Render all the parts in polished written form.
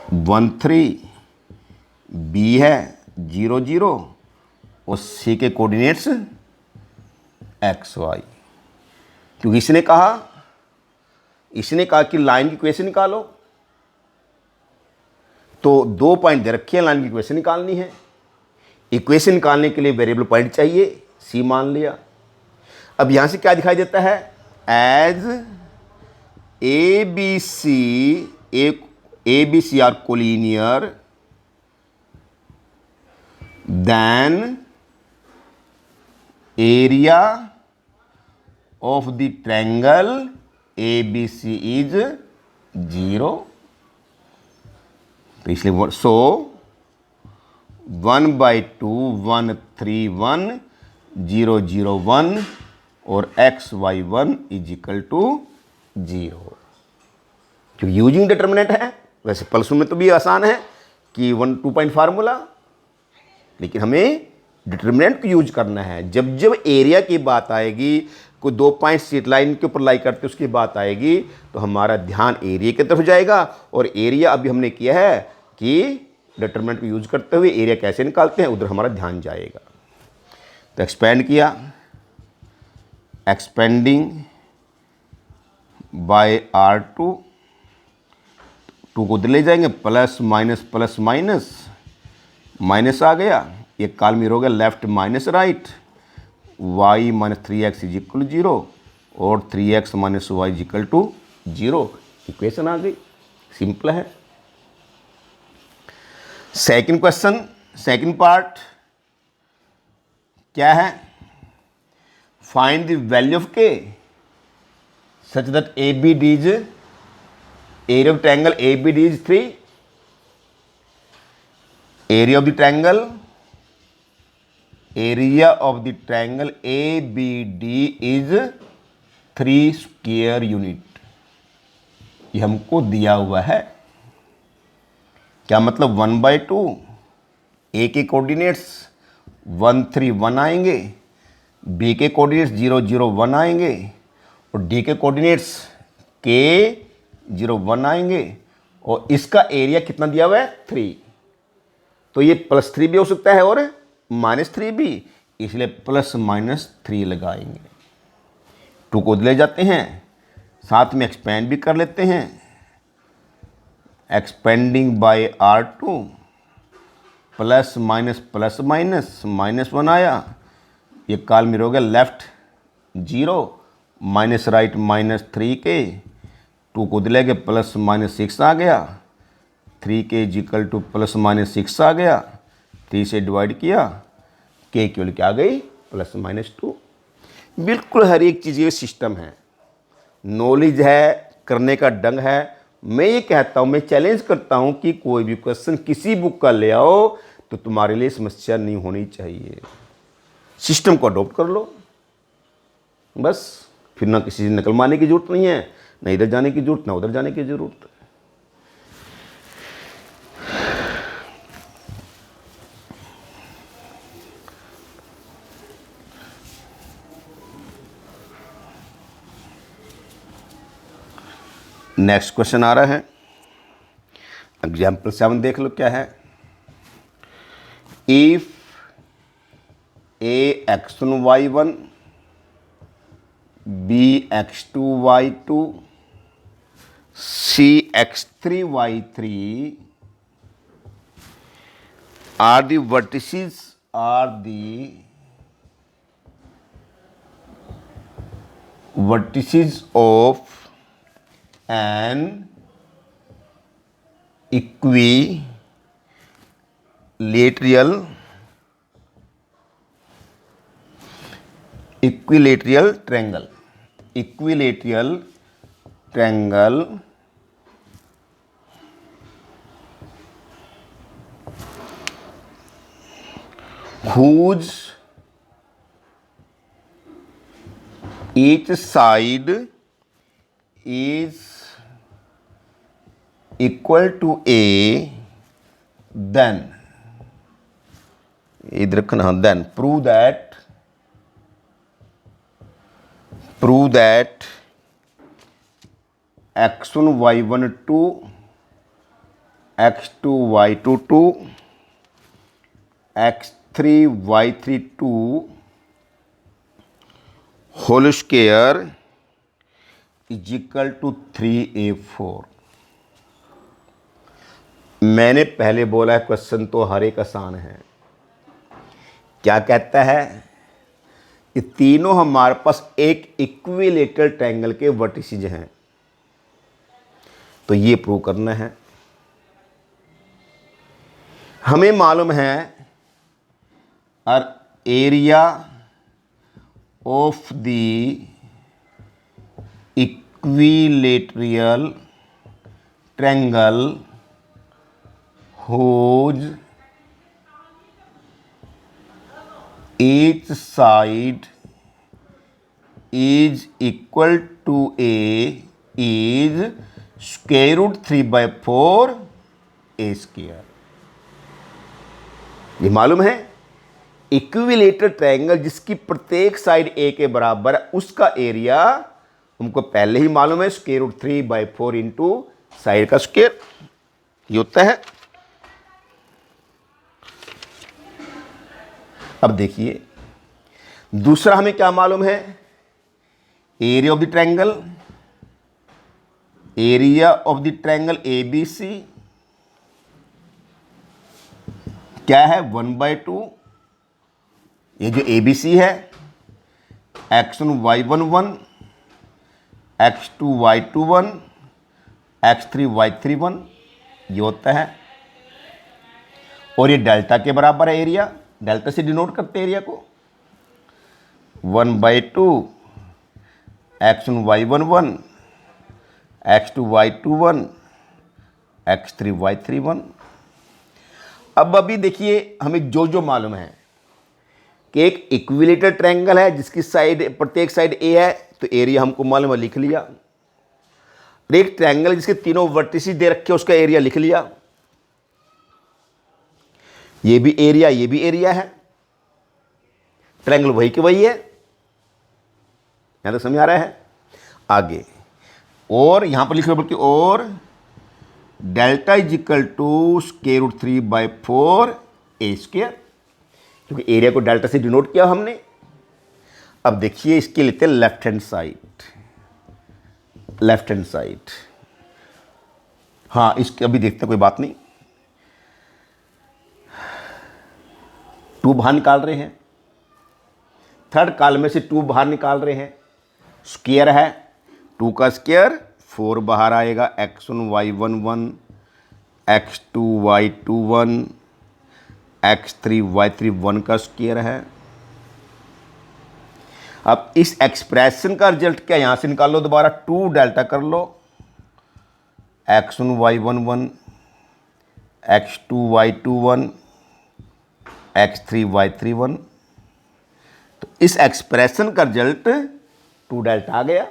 13, B है 0 0 और सी के कोऑर्डिनेट्स एक्स वाई। क्योंकि इसने कहा कि लाइन की इक्वेशन निकालो, तो 2 पॉइंट दे रखे हैं, लाइन की इक्वेशन निकालनी है। इक्वेशन निकालने के लिए वेरिएबल पॉइंट चाहिए, सी मान लिया। अब यहां से क्या दिखाई देता है, as A B C are collinear then area of the triangle A B C is 0। तो इसलिए सो 1/2 1 3 1 0 0 1 और XY1 इज इक्वल टू 0। जो यूजिंग डिटर्मिनेंट है, वैसे प्लस में तो भी आसान है कि 1 2 पॉइंट फार्मूला, लेकिन हमें डिटर्मिनेंट को यूज करना है। जब जब एरिया की बात आएगी, कोई 2 पॉइंट स्ट्रेट लाइन के ऊपर लाई करते उसकी बात आएगी, तो हमारा ध्यान एरिया की तरफ जाएगा। और एरिया अभी हमने किया है कि डिटर्मिनेंट को यूज करते हुए एरिया कैसे निकालते हैं, उधर हमारा ध्यान जाएगा। तो एक्सपेंड किया, एक्सपेंडिंग बाय R2, 2 को उधर ले जाएंगे, प्लस माइनस माइनस आ गया, ये कॉलम हो गया left minus right, y minus 3x is equal to 0 और 3x minus Y is equal to 0। Equation आ गई, सिंपल है। सेकंड क्वेश्चन, सेकंड पार्ट क्या है, find the value of k such that ABD is area of triangle ABD is 3, area of the triangle ABD is 3 square unit. ये हमको दिया हुआ है। क्या मतलब 1/2, ए के कोऑर्डिनेट्स 1 3 1 आएंगे, बी के कोऑर्डिनेट्स 0 0 1 आएंगे और डी के कोऑर्डिनेट्स के 0 1 आएंगे, और इसका एरिया कितना दिया हुआ है 3। तो ये +3 भी हो सकता है और -3 भी, इसलिए +-3 लगाएंगे। 2 को ले जाते हैं, साथ में एक्सपेंड भी कर लेते हैं, expanding bye R2, plus minus -1 आया, ये कॉलम में हो गया लेफ्ट 0 माइनस राइट -3 के, 2 को ले गए +-6 आ गया, 3 के इक्वल टू +-6 आ गया, 3 से डिवाइड किया, के की वैल्यू क्या आ गई +-2। बिल्कुल हर एक चीज़ ये सिस्टम है, नॉलेज है, करने का ढंग है। मैं ये कहता हूँ, मैं चैलेंज करता हूँ कि कोई भी क्वेश्चन किसी बुक का ले आओ तो तुम्हारे लिए समस्या नहीं होनी चाहिए। सिस्टम को अडॉप्ट कर लो बस, फिर ना किसी से नकल मारने की जरूरत नहीं है, ना इधर जाने की जरूरत, ना उधर जाने की जरूरत। नेक्स्ट क्वेश्चन आ रहा है, एग्जाम्पल 7 देख लो क्या है। If AX1 Y1 BX2 Y2 CX3 Y3 are the vertices of an equilateral triangle whose each side is equal to A, then इधर रखना, then prove that X1 Y1 2 x2 y2 2 x3 y3 2 whole square is equal to 3a4। मैंने पहले बोला है question तो हर एक आसान है। क्या कहता है? ये तीनों हमारे पास एक इक्विलेटरल ट्रायंगल के वर्टिसेज हैं, तो ये प्रूव करना है। हमें मालूम है area of the equilateral triangle whose each side is equal to a is square root 3/4 a square। ये मालूम है इक्विलेटरल ट्रायंगल जिसकी प्रत्येक साइड a के बराबर है, उसका एरिया हमको पहले ही मालूम है, स्क्वायर रूट 3/4 इंटू साइड का स्क्वायर ये होता है। अब देखिए दूसरा हमें क्या मालूम है? Area of the triangle, area of the triangle ABC क्या है? 1/2। ये जो ABC है x1 y11 x2 y21 x3 y31 ये होता है, और ये डेल्टा के बराबर है एरिया। डेल्टा से डिनोट करते हैं एरिया को। 1/2 x1 y11 x2 y21 x3 y31। अब अभी देखिए हमें जो जो मालूम है कि एक इक्विलेटरल ट्रायंगल है जिसकी साइड प्रत्येक साइड ए है, तो एरिया हमको मालूम है, लिख लिया। एक ट्रायंगल जिसके तीनों वर्टिसेस दे रखे उसका एरिया लिख लिया। ये भी एरिया, ये भी एरिया है, ट्रायंगल वही के वही है। यहां तक समझ आ रहा है? आगे और यहां पर लिख लो, बल्कि और delta is equal to square root 3/4 a square, क्योंकि एरिया को डेल्टा से डिनोट किया हमने। अब देखिए इसके लेते हैं left hand side. Left hand side, हाँ इसके अभी देखते हैं, कोई बात नहीं। 2 बाहर निकाल रहे हैं, थर्ड कॉलम में से 2 बाहर निकाल रहे हैं। स्क्वायर है, 2 का स्क्वायर 4 बाहर आएगा, x1 y11 x2 y21 x3 y31 का स्क्वायर है। अब इस एक्सप्रेशन का रिजल्ट क्या यहां से निकाल लो, दोबारा 2 डेल्टा कर लो, x1 y11 x2 y21 x3 y31। तो इस एक्सप्रेशन का रिजल्ट 2 डेल्टा आ गया,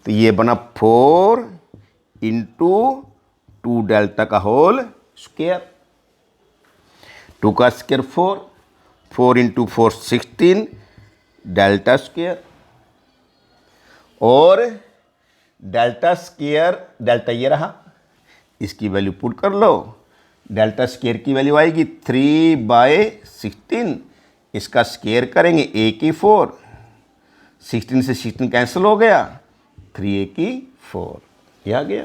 तो ये बना 4 इंटू 2 डेल्टा का होल स्क्वायर। 2 का स्क्वायर 4, 4 इंटू 4 16 डेल्टा स्क्वायर, और डेल्टा स्क्वायर डेल्टा ये रहा, इसकी वैल्यू पुट कर लो। डेल्टा स्क्वायर की वैल्यू आएगी 3/16, इसका स्क्वायर करेंगे a की 4, 16 से 16 कैंसिल हो गया, 3a की 4 ये आ गया।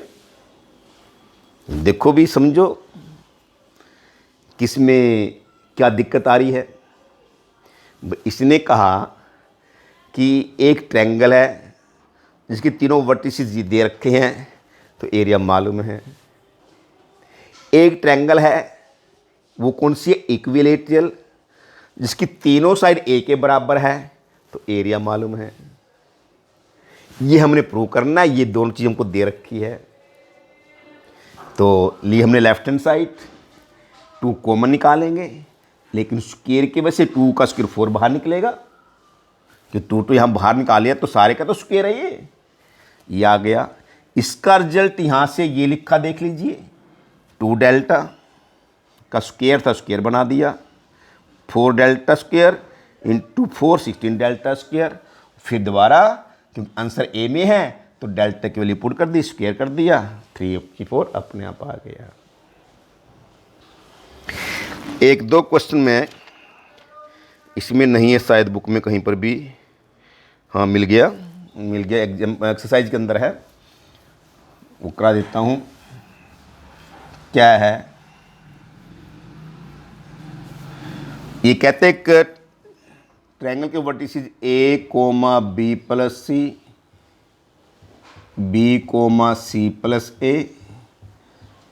देखो भी समझो किसमें क्या दिक्कत आ रही है। इसने कहा कि एक ट्रायंगल है जिसके तीनों वर्टिसेस दे रखे हैं, तो एरिया मालूम है। एक ट्रायंगल है वो कौन सी है? इक्विलेटरल, जिसकी तीनों साइड ए के बराबर है, तो एरिया मालूम है। ये हमने प्रूव करना है, ये दोनों चीज़ हमको दे रखी है। तो ली हमने लेफ्ट हैंड साइड, 2 कॉमन निकालेंगे, लेकिन स्क्वायर की वजह से 2 का स्क्वायर 4 बाहर निकलेगा, कि 2 तो यहाँ बाहर निकाल लिया, तो सारे का तो स्क्वायर है ये आ गया। इसका रिजल्ट यहाँ से ये लिखा देख लीजिए, 2 डेल्टा का स्क्वायर था, स्क्वायर बना दिया, 4 delta square into 4 16 delta square. फिर दोबारा क्योंकि आंसर ए में है तो डेल्टा की वैल्यू पुट कर दी, स्क्वायर कर दिया, 3/4 अपने आप आ गया। एक दो क्वेश्चन में इसमें नहीं है शायद, बुक में कहीं पर भी, हाँ मिल गया एग्जाम एक्सरसाइज के अंदर है, वो करा देता हूँ। क्या है, ये कहते हैं कि ट्रायंगल के vertices a comma b plus c, b comma c plus a,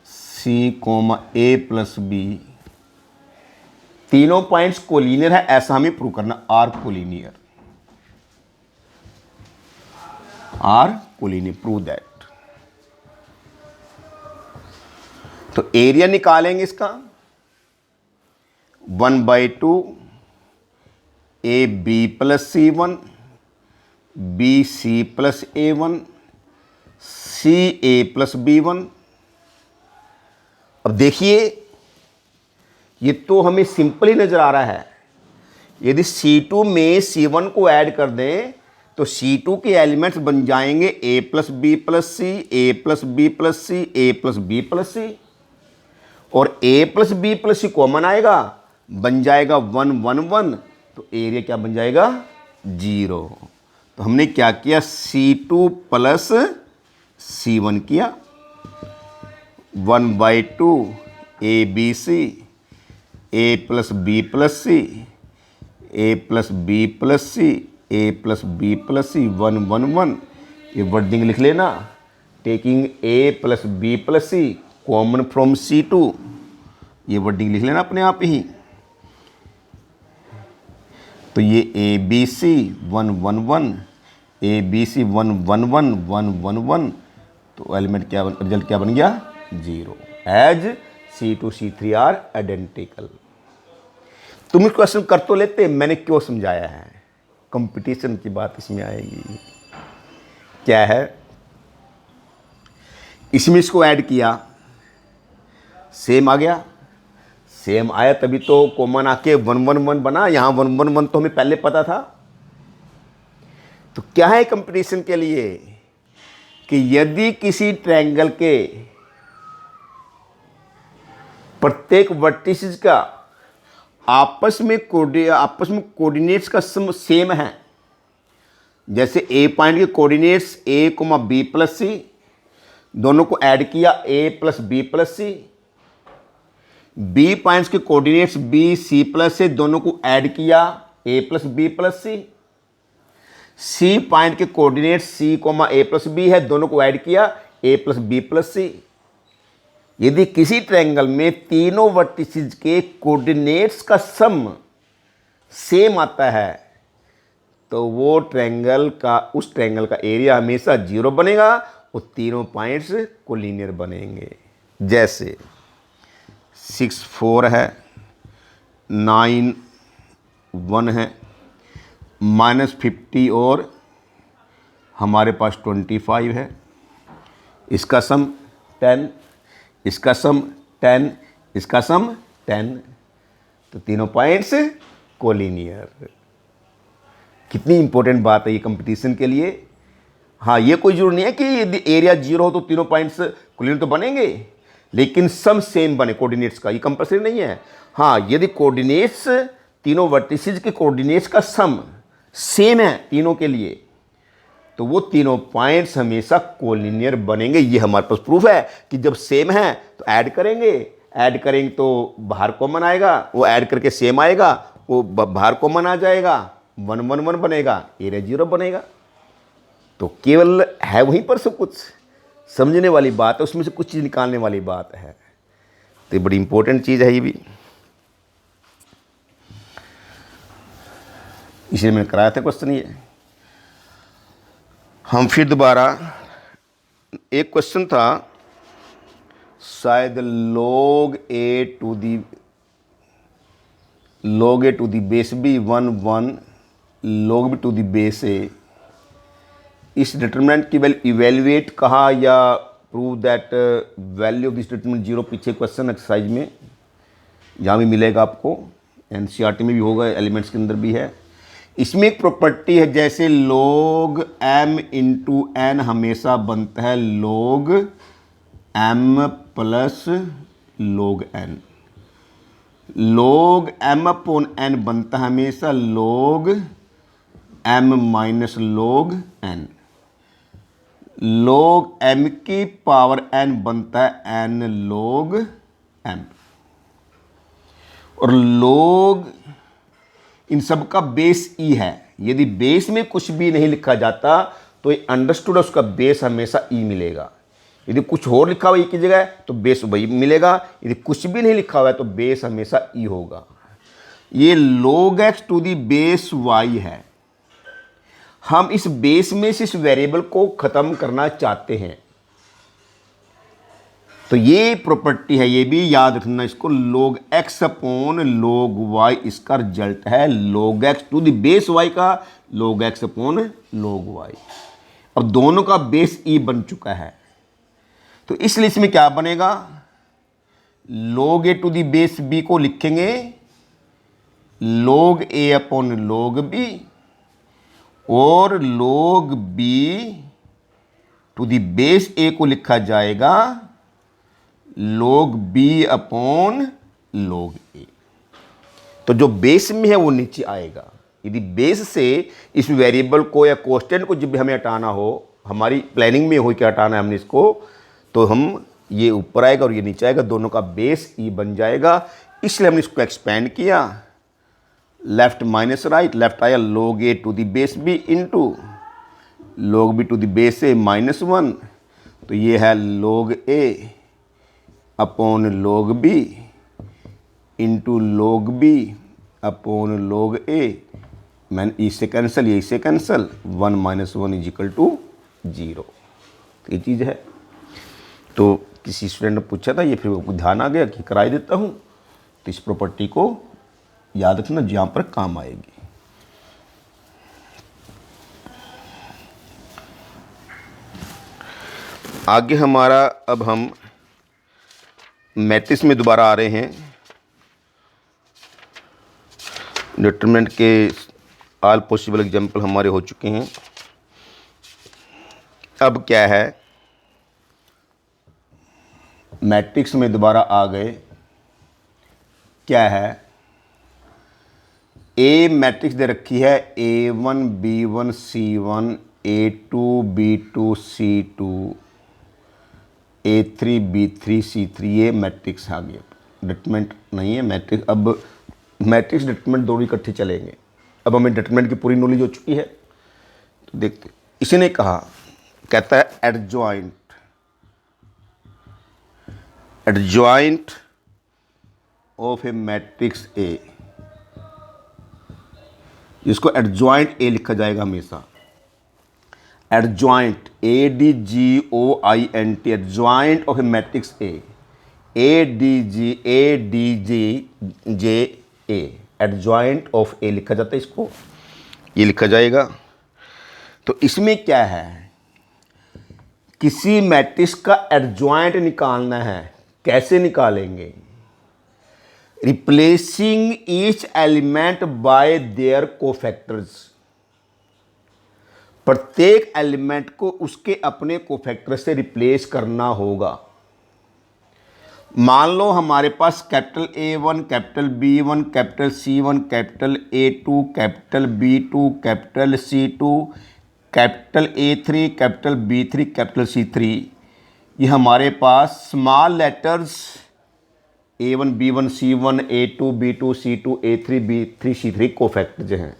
c comma a plus b, तीनों पॉइंट्स कोलिनियर है, ऐसा हमें प्रूव करना। Are collinear, prove that. तो एरिया निकालेंगे इसका 1/2 ए b plus c one, b c plus a one, c A plus b one. अब देखिए ये तो हमें सिंपल ही नजर आ रहा है। यदि C2 में C1 को ऐड कर दें तो C2 के एलिमेंट्स बन जाएंगे A plus B plus C, A plus B plus C, A plus B plus C, और A plus B plus C common आएगा, बन जाएगा 1 1 1, तो एरिया क्या बन जाएगा 0। तो हमने क्या किया, C2 प्लस C1 किया, 1/2 ए बी सी, ए प्लस बी प्लस सी, ए प्लस बी प्लस सी, ए प्लस बी प्लस सी, 1 1 1। ये वर्डिंग लिख लेना, taking A plus B plus C common from C2, ये वर्डिंग लिख लेना अपने आप ही। तो ये ए बी सी 1 1 1, ए बी सी 1 1 1 1 1 1, तो एलिमेंट क्या रिजल्ट क्या बन गया 0, as C2 C3 are identical. तुम इस क्वेश्चन कर तो लेते, मैंने क्यों समझाया है, कंपटीशन की बात इसमें आएगी। क्या है, इसमें इसको ऐड किया, सेम आ गया, सेम आया तभी तो कॉमन आके 1 1 1 बना, यहां 1 1 1 तो हमें पहले पता था। तो क्या है कंपटीशन के लिए कि यदि किसी ट्रायंगल के प्रत्येक वर्टिसेस का आपस में कोऑर्डिनेट्स का सम सेम है, जैसे ए पॉइंट के कोऑर्डिनेट्स ए कोमा बी प्लस सी, दोनों को ऐड किया ए plus B plus c, B points के कोऑर्डिनेट्स बी सी प्लस से, दोनों को ऐड किया ए प्लस बी प्लस सी, सी पॉइंट के coordinates C comma a plus B है, दोनों को ऐड किया ए प्लस बी प्लस सी। यदि किसी ट्रायंगल में तीनों वर्टिसेस के कोऑर्डिनेट्स का सम सेम आता है तो वो ट्रायंगल का, उस ट्रायंगल का एरिया हमेशा 0 बनेगा और तीनों पॉइंट्स कोलिनियर बनेंगे। जैसे 6 4 है, 9 1 है, -50 और हमारे पास 25 है, इसका सम 10, इसका सम 10, इसका सम 10, तो तीनों पॉइंट्स कोलिनियर। कितनी इंपॉर्टेंट बात है ये कंपटीशन के लिए। हाँ, ये कोई जरूरी नहीं है कि यदि एरिया 0 हो तो तीनों पॉइंट्स कोलिनियर तो बनेंगे, लेकिन सम सेम बने कोऑर्डिनेट्स का, ये कंपल्सरी नहीं है। हाँ, यदि कोऑर्डिनेट्स तीनों वर्टिसेस के कोऑर्डिनेट्स का सम सेम है तीनों के लिए तो वो तीनों पॉइंट्स हमेशा कोलिनियर बनेंगे। ये हमारे पास प्रूफ है कि जब सेम है तो ऐड करेंगे तो बाहर कॉमन आएगा, वो ऐड करके सेम आएगा, वो बाहर कॉमन आ जाएगा, 1 1 1 बनेगा, एरिया 0 बनेगा। तो केवल है वहीं पर सब कुछ समझने वाली बात है, उसमें से कुछ चीज़ निकालने वाली बात है। तो बड़ी इंपॉर्टेंट चीज़ है ये भी, इसलिए मैंने कराया था क्वेश्चन ये। हम फिर दोबारा, एक क्वेश्चन था शायद log a to the base b 1 1 log b to the base a, इस डिटरमिनेंट की वैल्यू इवेल्युएट कहा या prove that value of this determinant 0, पीछे क्वेश्चन एक्सरसाइज में जहाँ भी मिलेगा आपको, एनसीईआरटी में भी होगा, एलिमेंट्स के अंदर भी है इसमें एक प्रॉपर्टी है, जैसे log m इंटू एन हमेशा बनता है log m plus log n। log m upon n बनता है हमेशा log m minus log n। log m की पावर n बनता है n log m। और log इन सब का बेस e है। यदि बेस में कुछ भी नहीं लिखा जाता तो ये अंडरस्टूड उसका बेस हमेशा e मिलेगा। यदि कुछ और लिखा हुआ e की जगह तो बेस वही मिलेगा। यदि कुछ भी नहीं लिखा हुआ है तो बेस हमेशा e होगा। ये log x to the base y है। हम इस बेस में से इस वेरिएबल को खत्म करना चाहते हैं, तो ये प्रॉपर्टी है, ये भी याद रखना इसको। log x upon log y इसका रिजल्ट है log x to the base y का log x upon log y। अब दोनों का बेस e बन चुका है, तो इसलिए इसमें क्या बनेगा, log a to the base b को लिखेंगे log a upon log b, और log b to the base a को लिखा जाएगा log b upon log a। तो जो बेस में है वो नीचे आएगा। यदि बेस से इस वेरिएबल को या कांस्टेंट को जब भी हमें हटाना हो, हमारी प्लानिंग में हो कि हटाना है हमने इसको, तो हम ये ऊपर आएगा और ये नीचे आएगा, दोनों का बेस e बन जाएगा। इसलिए हमने इसको एक्सपेंड किया, लेफ्ट माइनस राइट, लेफ्ट आया log a to the base b into log b to the base a minus 1, तो ये है log a upon log b into log b upon log a। मैंने इससे कैंसिल, ये इससे cancel, 1 minus 1 is equal to 0। ये चीज़ है। तो किसी स्टूडेंट ने पूछा था, ये फिर ध्यान आ गया कि कराई देता हूँ। तो इस प्रॉपर्टी को याद रखना, जहाँ पर काम आएगी। आगे हमारा, अब हम मैट्रिक्स में दोबारा आ रहे हैं। डिटरमिनेंट के ऑल पॉसिबल एग्जाम्पल हमारे हो चुके हैं। अब क्या है, मैट्रिक्स में दोबारा आ गए। क्या है, ए मैट्रिक्स दे रखी है A1 B1 C1 A2 B2 C2 A3 B3 C3, ये मैट्रिक्स आ गया। डिटरमिनेंट नहीं है मैट्रिक्स। अब मैट्रिक्स डिटरमिनेंट दोनों इकट्ठे चलेंगे। अब हमें डिटरमिनेंट की पूरी नॉलेज हो चुकी है, तो देखते। इसने कहा, कहता है adjoint of a matrix A, जिसको एडजॉइंट ए लिखा जाएगा हमेशा। Adjoint ADJOINT, adjoint of a matrix A, ADJE, adjoint of A लिखा जाता है इसको, ये लिखा जाएगा। तो इसमें क्या है, किसी मैट्रिक्स का एडजॉइंट निकालना है। कैसे निकालेंगे, replacing each element by there cofactors. प्रत्येक एलिमेंट को उसके अपने कोफैक्टर से रिप्लेस करना होगा। मान लो हमारे पास capital A1, capital B1, capital C1, capital A2, capital B2, capital C2, capital A3, capital B3, capital C3, ये हमारे पास small letters A1 B1 C1 A2 B2 C2 A3 B3 C3 cofactors हैं।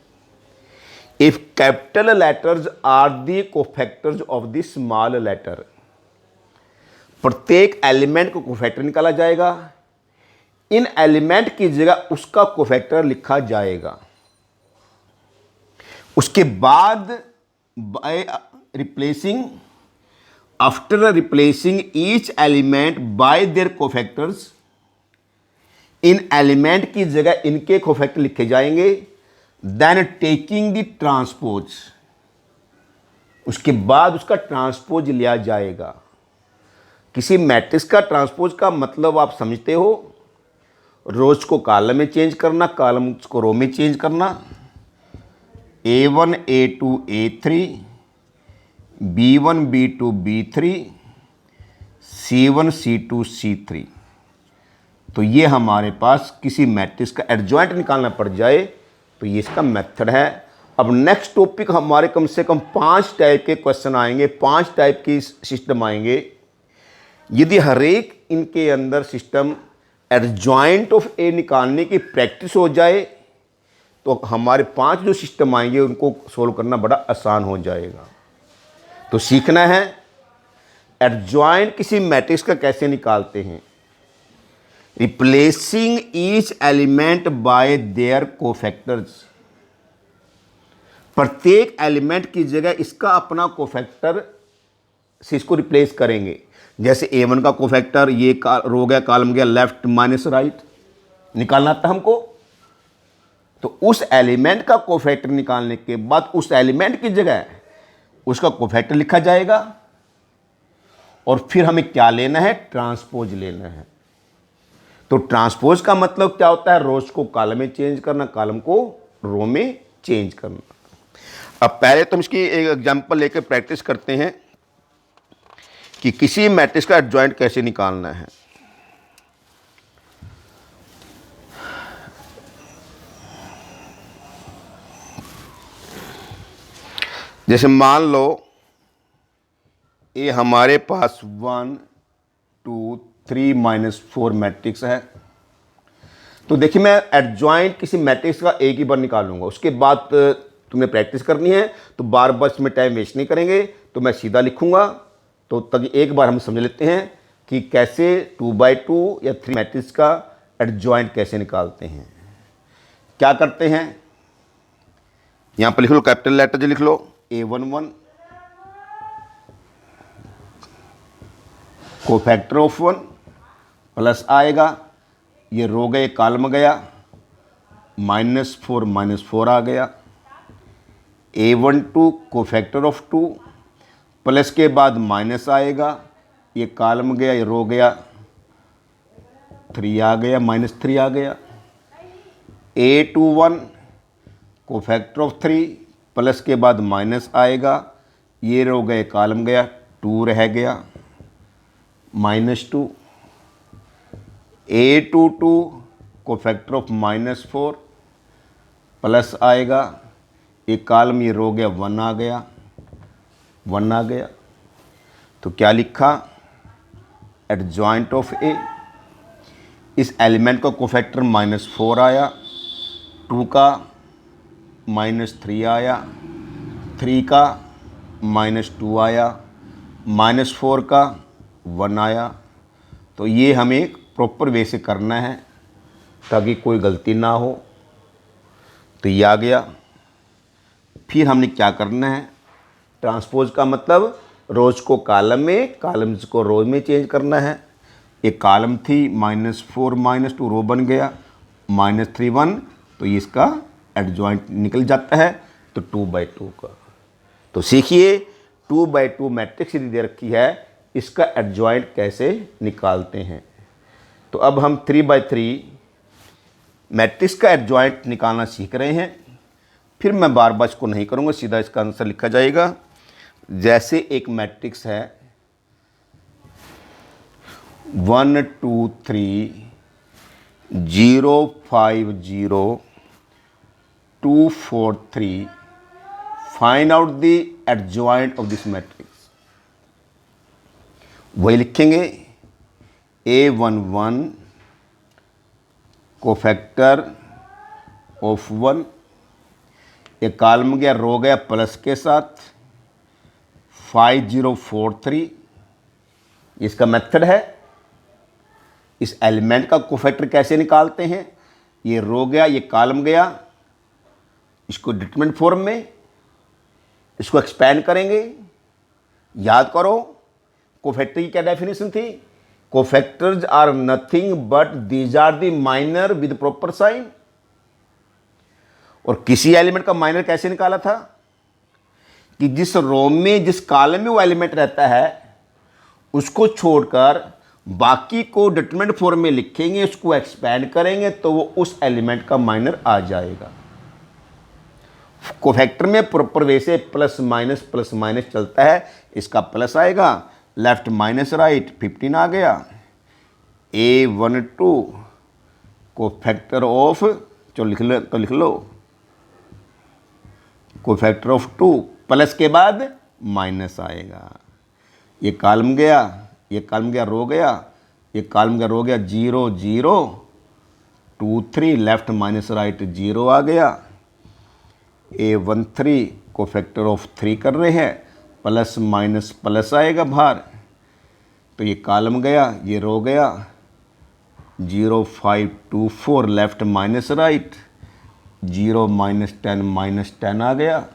If capital letters are the cofactors of the small letter, प्रत्येक element को cofactor निकाला जाएगा। इन element की जगह उसका कोफैक्टर लिखा जाएगा। उसके बाद by replacing, after replacing each element by there cofactors, in element की जगह इनके कोफैक्टर लिखे जाएंगे। देन टेकिंग द ट्रांसपोज, उसके बाद उसका ट्रांसपोज लिया जाएगा। किसी मैट्रिक्स का ट्रांसपोज का मतलब आप समझते हो, रोज को कॉलम में चेंज करना, कॉलम को रो में चेंज करना। A1 A2 A3, B1 B2 B3, C1 C2 C3। तो ये हमारे पास किसी मैट्रिक्स का एडजॉइंट निकालना पड़ जाए तो ये इसका मेथड है। अब नेक्स्ट टॉपिक हमारे कम से कम 5 टाइप के क्वेश्चन आएंगे, 5 टाइप की सिस्टम आएंगे। यदि हर एक इनके अंदर सिस्टम एडजॉइंट ऑफ ए निकालने की प्रैक्टिस हो जाए तो हमारे 5 जो सिस्टम आएंगे उनको सोल्व करना बड़ा आसान हो जाएगा। तो सीखना है एडजॉइंट किसी मैट्रिक्स का कैसे निकालते हैं। Replacing each element by there cofactors, प्रत्येक एलिमेंट की जगह इसका अपना कोफैक्टर से इसको रिप्लेस करेंगे। जैसे A1 का कोफैक्टर ये रो गया, कॉलम गया लेफ्ट माइनस राइट, निकालना था हमको। तो उस एलिमेंट का कोफैक्टर निकालने के बाद उस एलिमेंट की जगह उसका कोफैक्टर लिखा जाएगा और फिर हमें क्या लेना है, ट्रांसपोज लेना है। तो ट्रांसपोज का मतलब क्या होता है, रोज को कॉलम में चेंज करना, कॉलम को रो में चेंज करना। अब पहले तो हम इसकी एक एग्जांपल लेकर प्रैक्टिस करते हैं कि किसी मैट्रिक्स का एडजॉइंट कैसे निकालना है। जैसे मान लो ये हमारे पास 1 2 3 -4 मैट्रिक्स है। तो देखिए मैं एडजॉइंट किसी मैट्रिक्स का एक ही बार निकालूंगा, उसके बाद तुम्हें प्रैक्टिस करनी है तो बार बार इसमें टाइम वेस्ट नहीं करेंगे। तो मैं सीधा लिखूंगा तो तक एक बार हम समझ लेते हैं कि कैसे 2x2 या 3 मैट्रिक्स का एडजॉइंट कैसे निकालते हैं। क्या करते हैं, यहां पर लिख लो, कैपिटल लेटर जो लिख लो A11 कोफैक्टर ऑफ 1 प्लस आएगा, ये रो गए कॉलम गया, -4 आ गया। A12 कोफैक्टर ऑफ 2 प्लस के बाद माइनस आएगा, ये कॉलम गया, ये रो गया, 3 आ गया, -3 आ गया। A21 कोफैक्टर ऑफ 3 प्लस के बाद माइनस आएगा, ये रो गए कॉलम गया, 2 रह गया, -2। A22 कोफैक्टर ऑफ -4 प्लस आएगा, ये कॉलम ये रो गया, 1 आ गया, 1 आ गया। तो क्या लिखा, एडजॉइंट ऑफ ए, इस एलिमेंट का कोफैक्टर -4 आया, 2 का -3 आया, 3 का -2 आया, -4 का 1 आया। तो ये हमें प्रॉपर वे से करना है ताकि कोई गलती ना हो। तो ये आ गया। फिर हमने क्या करना है, ट्रांसपोज का मतलब रोज को कॉलम में, कॉलम्स को रो में चेंज करना है। एक कॉलम थी -4 -2 रो बन गया, -3 1, तो ये इसका एडजॉइंट निकल जाता है। तो 2x2 का, तो सीखिए 2x2 मैट्रिक्स यदि दे रखी है इसका एडजॉइंट कैसे निकालते हैं। तो अब हम 3x3 मैट्रिक्स का एडजॉइंट निकालना सीख रहे हैं। फिर मैं बार बार इसको नहीं करूँगा, सीधा इसका आंसर लिखा जाएगा। जैसे एक मैट्रिक्स है 1 2 3 0 5 0 2 4 3, find out the adjoint of this matrix. वही लिखेंगे A11 कोफैक्टर ऑफ 1, एक कॉलम गया, रो गया प्लस के साथ, 5 0 4 3, इसका मेथड है। इस एलिमेंट का कोफैक्टर कैसे निकालते हैं, ये रो गया, ये कॉलम गया, इसको डिटरमिनेंट फॉर्म में इसको एक्सपेंड करेंगे। याद करो कोफैक्टर की क्या डेफिनेशन थी, cofactors are nothing but these are the minor with proper sign. और किसी एलिमेंट का माइनर कैसे निकाला था कि जिस रो में, जिस कॉलम में वो एलिमेंट रहता है उसको छोड़कर बाकी को डिटरमिनेंट फॉर्म में लिखेंगे, उसको एक्सपेंड करेंगे तो वो उस एलिमेंट का माइनर आ जाएगा। कोफैक्टर में प्रॉपर वे से प्लस माइनस चलता है, इसका प्लस आएगा, लेफ्ट माइनस राइट 15 आ गया। A12 कोफैक्टर ऑफ, चलो लिख लो कोफैक्टर ऑफ 2 प्लस के बाद माइनस आएगा। ये कॉलम गया, ये कॉलम गया, रो गया, ये कॉलम गया, रो गया, 0 0 2 3 लेफ्ट माइनस राइट 0 आ गया। A13 को फैक्टर ऑफ 3 कर रहे हैं, प्लस माइनस प्लस आएगा बाहर, तो ये कॉलम गया, ये रो गया, 0 5 2 4 लेफ्ट माइनस राइट 0 माइनस 10 आ गया।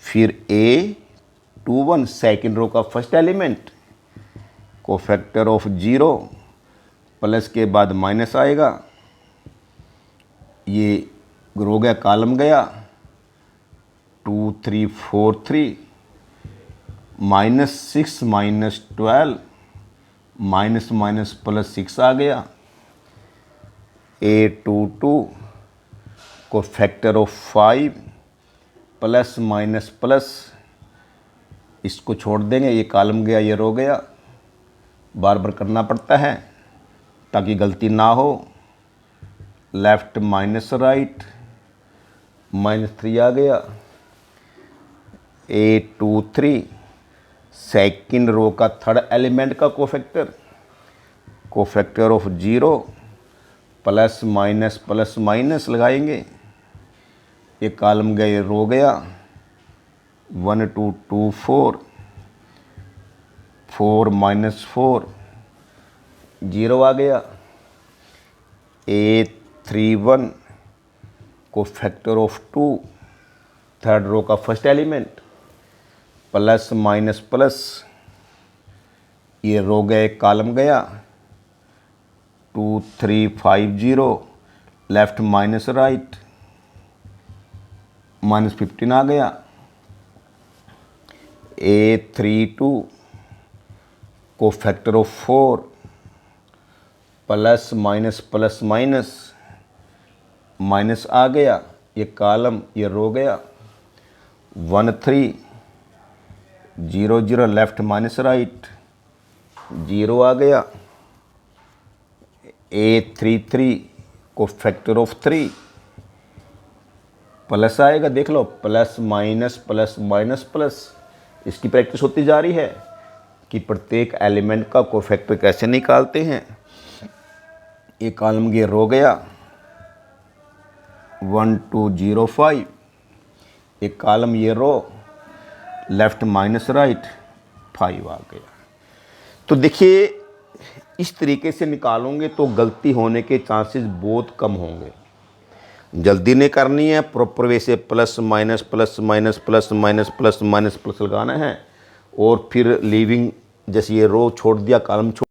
फिर A21 सेकेंड रो का फर्स्ट एलिमेंट को फैक्टर ऑफ 0 प्लस के बाद माइनस आएगा, ये रो गया, कॉलम गया, 2 3 4 3 -6 -12 माइनस प्लस 6 आ गया। A22 को factor of 5 plus minus plus, इसको छोड़ देंगे, ये कॉलम गया, ये रो गया, बार बार करना पड़ता है ताकि गलती ना हो। लेफ्ट माइनस राइट -3 आ गया। A23 सेकेंड रो का थर्ड एलिमेंट का कोफैक्टर ऑफ 0 प्लस माइनस लगाएंगे, ये कॉलम गया, ये रो गया, 1 2 2 4 4 -4 0 आ गया। A31 को फैक्टर ऑफ 2 थर्ड रो का first element plus minus plus, ये रो गए, कॉलम गया, 2 3 5 0 लेफ्ट माइनस राइट -15 आ गया। A32 को फैक्टर ऑफ 4 प्लस माइनस आ गया, ये कॉलम, ये रो गया, 1 3 0 0 लेफ्ट माइनस राइट 0 आ गया। A33 को फैक्टर ऑफ 3 प्लस आएगा, देख लो, प्लस माइनस, इसकी प्रैक्टिस होती जा रही है कि प्रत्येक एलिमेंट का कोफैक्टर कैसे निकालते हैं। ये कॉलम ये रो गया, 1 2 0 5, एक कॉलम ये रो, लेफ्ट माइनस राइट 5 आ गया। तो देखिए इस तरीके से निकालोगे तो गलती होने के चांसेस बहुत कम होंगे। जल्दी नहीं करनी है, प्रॉपर वे से प्लस माइनस लगाना है, और फिर लीविंग, जैसे ये रो छोड़ दिया, कॉलम छोड़